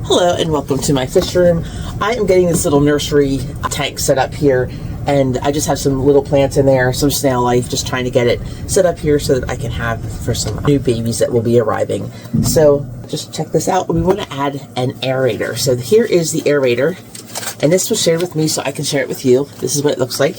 Hello and welcome to my fish room. I am getting this little nursery tank set up here, and I just have some little plants in there, some snail life, just trying to get it set up here so that I can have for some new babies that will be arriving. So just check this out. We want to add an aerator. So here is the aerator, and this was shared with me so I can share it with you. This is what it looks like.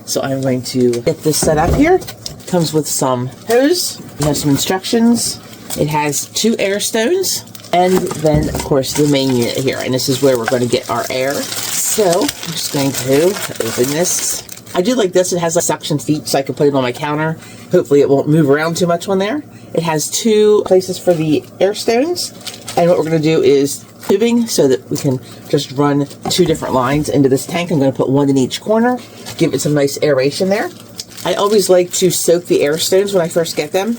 So I'm going to get this set up here. It comes with some hose. We have some instructions. It has 2 air stones. And then, of course, the main unit here. And this is where we're going to get our air. So, I'm just going to open this. I do like this. It has like suction feet, so I can put it on my counter. Hopefully, it won't move around too much on there. It has 2 places for the air stones. And what we're going to do is tubing so that we can just run 2 different lines into this tank. I'm going to put 1 in each corner. Give it some nice aeration there. I always like to soak the air stones when I first get them.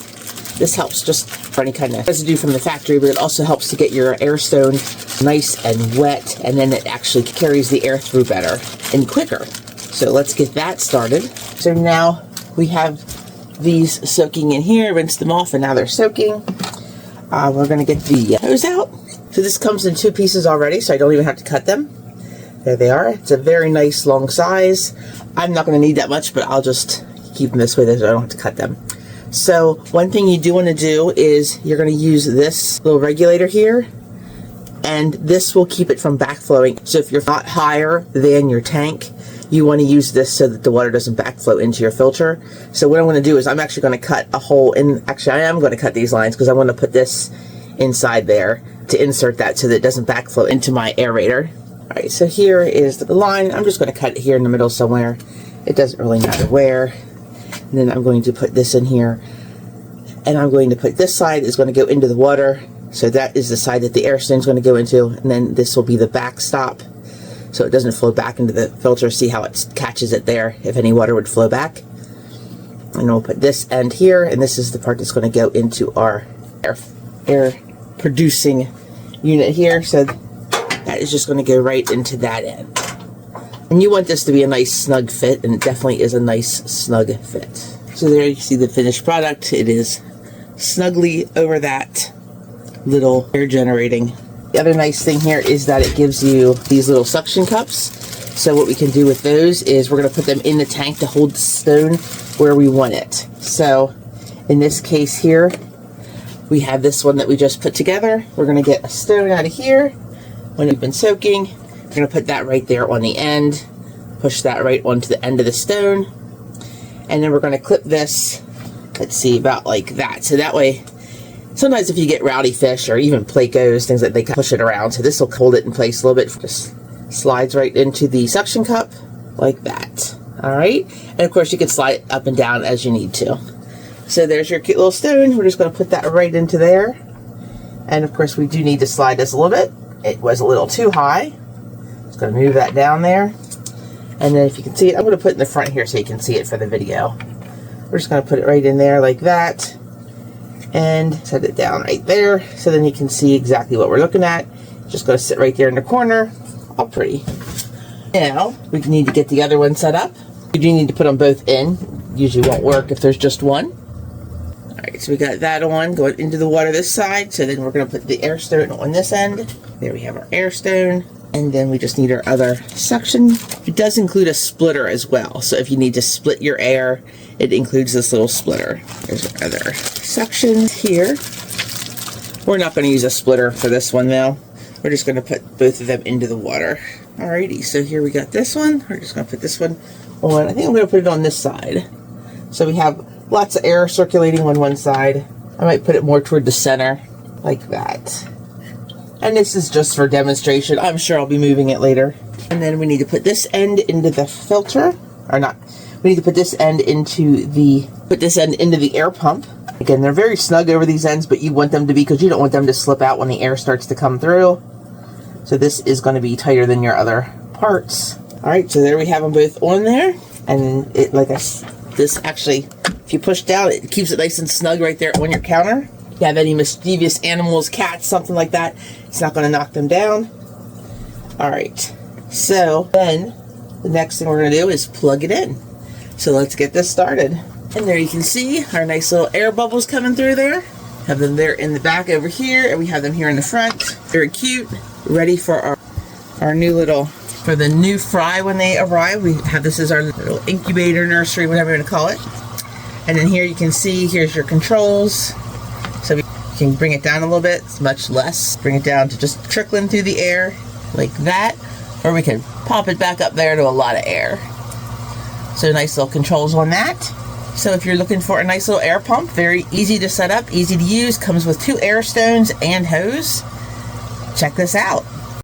This helps just for any kind of residue from the factory, but it also helps to get your air stone nice and wet, and then it actually carries the air through better and quicker. So let's get that started. So now we have these soaking in here, rinse them off, and now they're soaking. We're going to get the hose out. So this comes in 2 pieces already, so I don't even have to cut them. There they are. It's a very nice long size. I'm not going to need that much, but I'll just keep them this way so I don't have to cut them. So one thing you do want to do is you're going to use this little regulator here, and this will keep it from backflowing. So if you're not higher than your tank, you want to use this so that the water doesn't backflow into your filter. So what I'm going to do is I'm actually going to cut a hole in, actually I am going to cut these lines because I want to put this inside there to insert that so that it doesn't backflow into my aerator. Alright, so here is the line. I'm just going to cut it here in the middle somewhere. It doesn't really matter where. And then I'm going to put this in here, and I'm going to put this side is going to go into the water, so that is the side that the air stone is going to go into, and then this will be the backstop so it doesn't flow back into the filter. See how it catches it there if any water would flow back. And we'll put this end here, and this is the part that's going to go into our air producing unit here, so that is just going to go right into that end. And you want this to be a nice snug fit, and it definitely is a nice snug fit. So there you see the finished product. It is snugly over that little air generating. The other nice thing here is that it gives you these little suction cups. So what we can do with those is we're going to put them in the tank to hold the stone where we want it. So in this case here, we have this one that we just put together. We're going to get a stone out of here when we've been soaking. We're going to put that right there on the end, push that right onto the end of the stone, and then we're going to clip this, let's see, about like that. So that way, sometimes if you get rowdy fish or even plecos, things like they can push it around. So this will hold it in place a little bit. Just slides right into the suction cup like that. All right. And of course you can slide it up and down as you need to. So there's your cute little stone. We're just going to put that right into there. And of course we do need to slide this a little bit. It was a little too high. Just going to move that down there. And then if you can see it, I'm going to put it in the front here so you can see it for the video. We're just going to put it right in there like that. And set it down right there so then you can see exactly what we're looking at. Just going to sit right there in the corner. All pretty. Now, we need to get the other one set up. You do need to put them both in. Usually won't work if there's just one. Alright, so we got that on going into the water this side. So then we're going to put the air stone on this end. There we have our air stone. And then we just need our other suction. It does include a splitter as well. So if you need to split your air, it includes this little splitter. There's our other suction here. We're not going to use a splitter for this one though. We're just going to put both of them into the water. Alrighty, so here we got this one. We're just going to put this one on. I think I'm going to put it on this side. So we have lots of air circulating on one side. I might put it more toward the center, like that. And this is just for demonstration. I'm sure I'll be moving it later. And then we need to put this end into the filter, or not. We need to put this end into the air pump. Again, they're very snug over these ends, but you want them to be, because you don't want them to slip out when the air starts to come through. So this is going to be tighter than your other parts. All right, so there we have them both on there. And it, like this actually, if you push down, it keeps it nice and snug right there on your counter. If you have any mischievous animals, cats, something like that, it's not going to knock them down. Alright, so then the next thing we're going to do is plug it in. So let's get this started. And there you can see our nice little air bubbles coming through there. Have them there in the back over here, and we have them here in the front. Very cute. ready for our new little, for the new fry when they arrive. We have this as our little incubator nursery, whatever you want to call it. And then here you can see, here's your controls. So we can bring it down a little bit, it's much less. Bring it down to just trickling through the air like that. Or we can pop it back up there to a lot of air. So nice little controls on that. So if you're looking for a nice little air pump, very easy to set up, easy to use, comes with 2 air stones and hose. Check this out.